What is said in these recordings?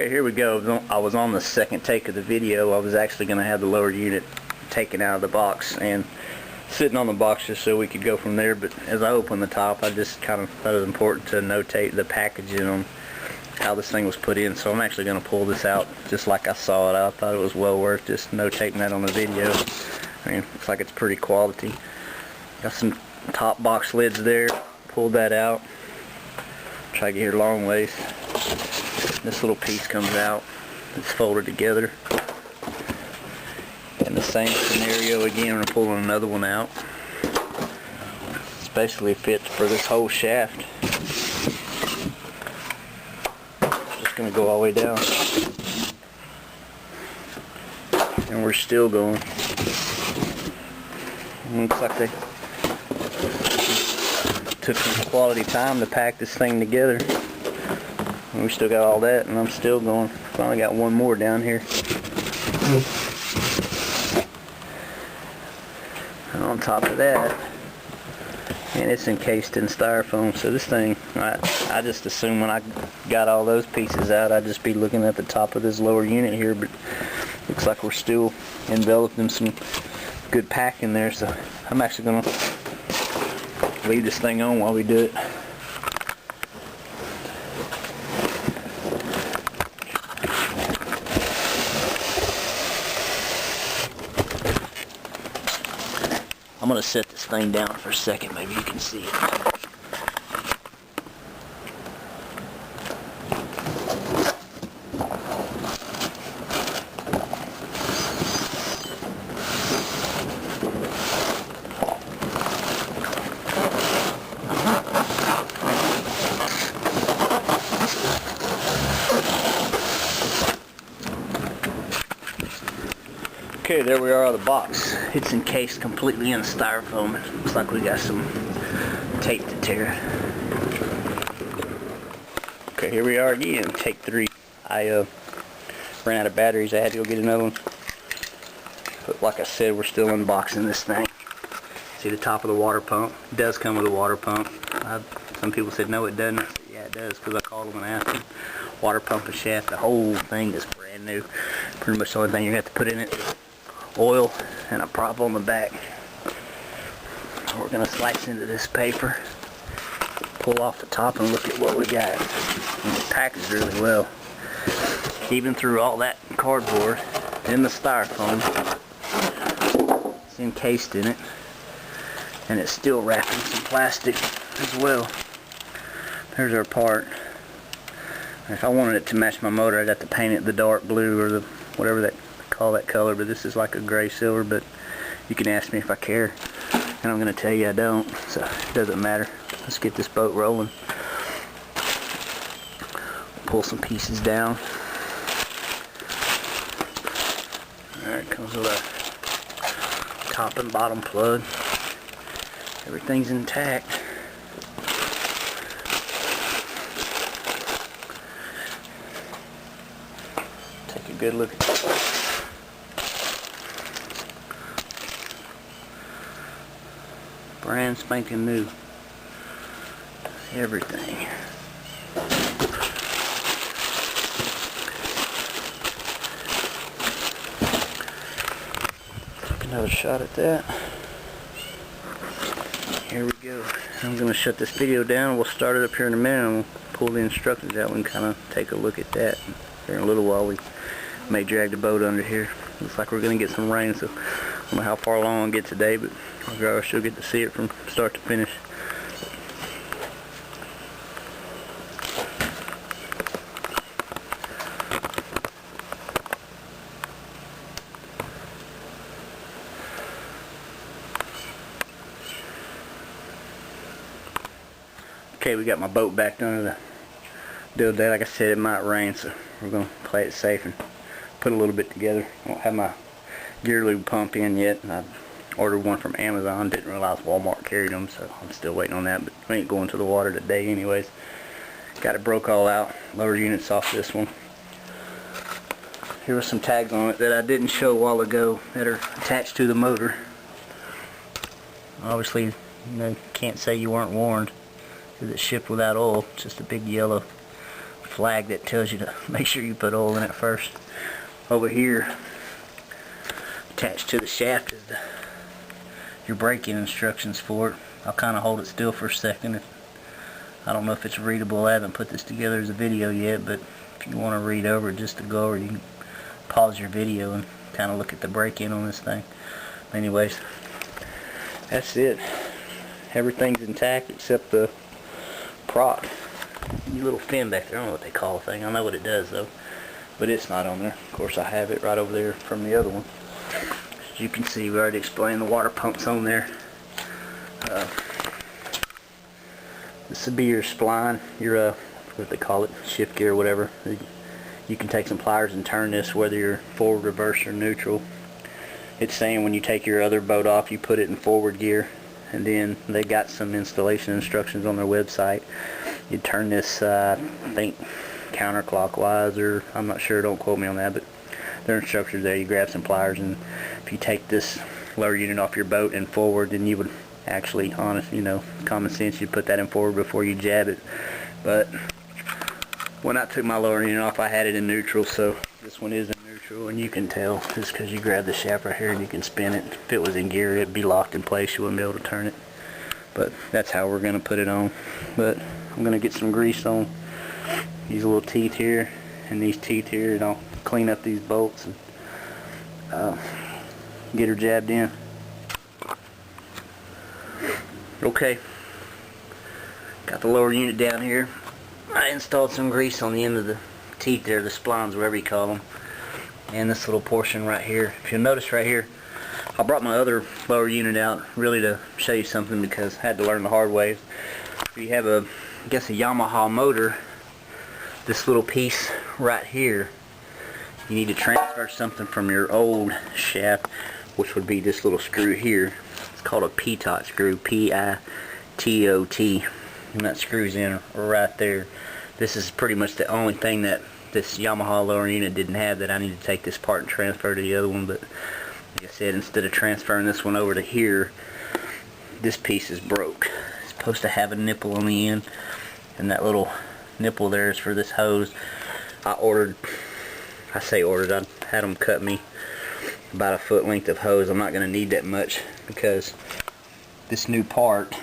Okay, here we go. I was on the second take of the video. I was actually going to have the lower unit taken out of the box and sitting on the box just so we could go from there, but as I opened the top, I just kind of thought it was important to notate the packaging on how this thing was put in. So I'm actually going to pull this out just like I saw it. I thought it was well worth just notating that on the video. I mean, looks like it's pretty quality. Got some top box lids there. Pulled that out. Try to get here long ways. This little piece comes out. It's folded together. In the same scenario again, I'm pulling another one out. It's basically fits for this whole shaft. Just gonna go all the way down. And we're still going. Looks like they took some quality time to pack this thing together. And we still got all that, and I'm still going. Finally got one more down here. And on top of that, and it's encased in styrofoam, so this thing, I just assumed when I got all those pieces out, I'd just be looking at the top of this lower unit here, but looks like we're still enveloping some good packing there, so I'm actually going to leave this thing on while we do it. I'm going to set this thing down for a second, maybe you can see it. Okay, there we are out of the box. It's encased completely in styrofoam. It looks like we got some tape to tear. Okay, here we are again, take 3. I ran out of batteries. I had to go get another one. But like I said, we're still unboxing this thing. See the top of the water pump? It does come with a water pump. Some people said no it doesn't. I said, yeah it does, because I called them and asked them. Water pump and shaft, the whole thing is brand new. Pretty much the only thing you have to put in it is oil and a prop on the back. We're going to slice into this paper, pull off the top, and look at what we got. And it's packaged really well. Even through all that cardboard and the styrofoam, it's encased in it, and it's still wrapped in some plastic as well. There's our part. If I wanted it to match my motor, I'd have to paint it the dark blue or the whatever that call that color, but this is like a gray silver, but you can ask me if I care, and I'm going to tell you I don't, so it doesn't matter. Let's get this boat rolling. Pull some pieces down. Alright, comes with a top and bottom plug. Everything's intact. Take a good look at this. Brand spanking new. Everything. Take another shot at that. Here we go. I'm going to shut this video down. We'll start it up here in a minute and we'll pull the instructions out. We can kind of take a look at that. Here in a little while we may drag the boat under here. Looks like we're going to get some rain, so I don't know how far along I'll get today, but I should get to see it from start to finish. Okay, we got my boat back under the deal today. Like I said, it might rain, so we're going to play it safe and put a little bit together. I don't have my gear lube pump in yet. I ordered one from Amazon. Didn't realize Walmart carried them, so I'm still waiting on that. But we ain't going to the water today anyways. Got it broke all out. Lower units off this one. Here was some tags on it that I didn't show a while ago that are attached to the motor. Obviously, you know, can't say you weren't warned because it's shipped without oil. It's just a big yellow flag that tells you to make sure you put oil in it first. Over here, attached to the shaft is your braking instructions for it. I'll kind of hold it still for a second. I don't know if it's readable. I haven't put this together as a video yet, but if you want to read over it just to go over, you can pause your video and kind of look at the break-in on this thing. Anyways, that's it. Everything's intact except the prop. The little fin back there, I don't know what they call the thing. I know what it does though, but it's not on there. Of course, I have it right over there from the other one. As you can see, we already explained the water pump's on there. This would be your spline, your what they call it, shift gear or whatever. You can take some pliers and turn this whether you're forward, reverse, or neutral. It's saying when you take your other boat off, you put it in forward gear, and then they got some installation instructions on their website. You turn this, I think, counterclockwise, or I'm not sure, don't quote me on that, but their instructions there. You grab some pliers, and if you take this lower unit off your boat and forward, then you would actually, common sense, you put that in forward before you jab it. But when I took my lower unit off, I had it in neutral, so this one is in neutral, and you can tell just because you grab the shaft right here and you can spin it. If it was in gear, it'd be locked in place. You wouldn't be able to turn it. But that's how we're going to put it on. But I'm going to get some grease on these little teeth here and these teeth here, and I'll clean up these bolts and get her jabbed in. Okay, got the lower unit down here. I installed some grease on the end of the teeth there, the splines, whatever you call them, and this little portion right here. If you'll notice right here, I brought my other lower unit out really to show you something, because I had to learn the hard way. If you have a Yamaha motor, this little piece right here, you need to transfer something from your old shaft, which would be this little screw here. It's called a P-tot screw, P-I-T-O-T, and that screws in right there. This is pretty much the only thing that this Yamaha lower unit didn't have that I need to take this part and transfer to the other one. But like I said, instead of transferring this one over to here, this piece is broke. It's supposed to have a nipple on the end, and that little nipple there is for this hose. I had them cut me about a foot length of hose. I'm not going to need that much, because this new part,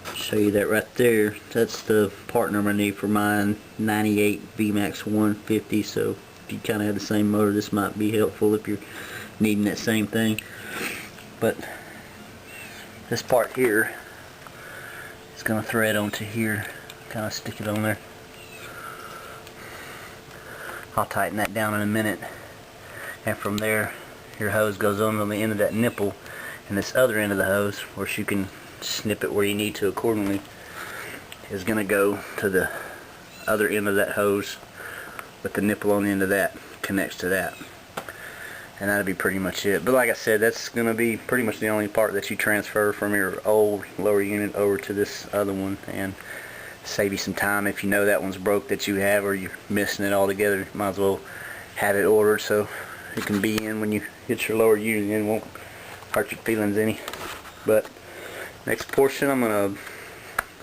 I'll show you that right there, that's the part number I need for my 98 VMax 150. So if you kind of have the same motor, this might be helpful if you're needing that same thing. But this part here is going to thread onto here, kind of stick it on there. I'll tighten that down in a minute, and from there your hose goes on the end of that nipple, and this other end of the hose, where you can snip it where you need to accordingly, is going to go to the other end of that hose, with the nipple on the end of that connects to that, and that'll be pretty much it. But like I said, that's going to be pretty much the only part that you transfer from your old lower unit over to this other one, and save you some time. If you know that one's broke that you have, or you're missing it altogether, you might as well have it ordered so it can be in when you get your lower unit, and it won't hurt your feelings any. But next portion, I'm going to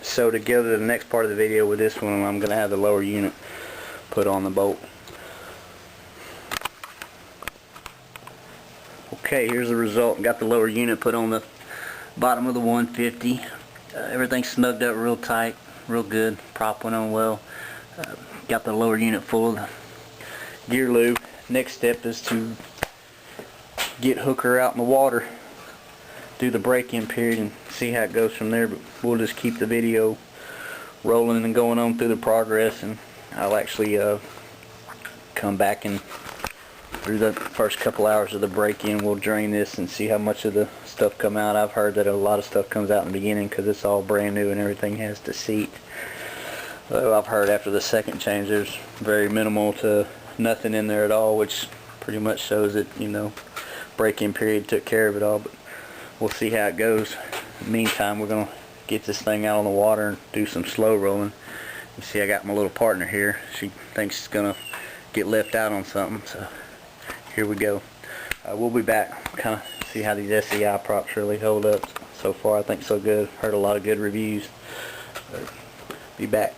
sew together the next part of the video with this one, and I'm going to have the lower unit put on the boat. Okay, here's the result. Got the lower unit put on the bottom of the 150. Everything's snugged up real tight, real good. Prop went on well. Got the lower unit full of the gear lube. Next step is to get hooker out in the water, do the break-in period, and see how it goes from there. But we'll just keep the video rolling and going on through the progress, and I'll actually come back, and through the first couple hours of the break-in, we'll drain this and see how much of the stuff come out. I've heard that a lot of stuff comes out in the beginning because it's all brand new and everything has to seat. Though I've heard after the second change there's very minimal to nothing in there at all, which pretty much shows that, break-in period took care of it all. But we'll see how it goes. In the meantime, we're going to get this thing out on the water and do some slow rolling. You see, I got my little partner here. She thinks she's going to get left out on something, so here we go. We'll be back, kind of see how these SEI props really hold up. So far, I think so good. Heard a lot of good reviews. Be back.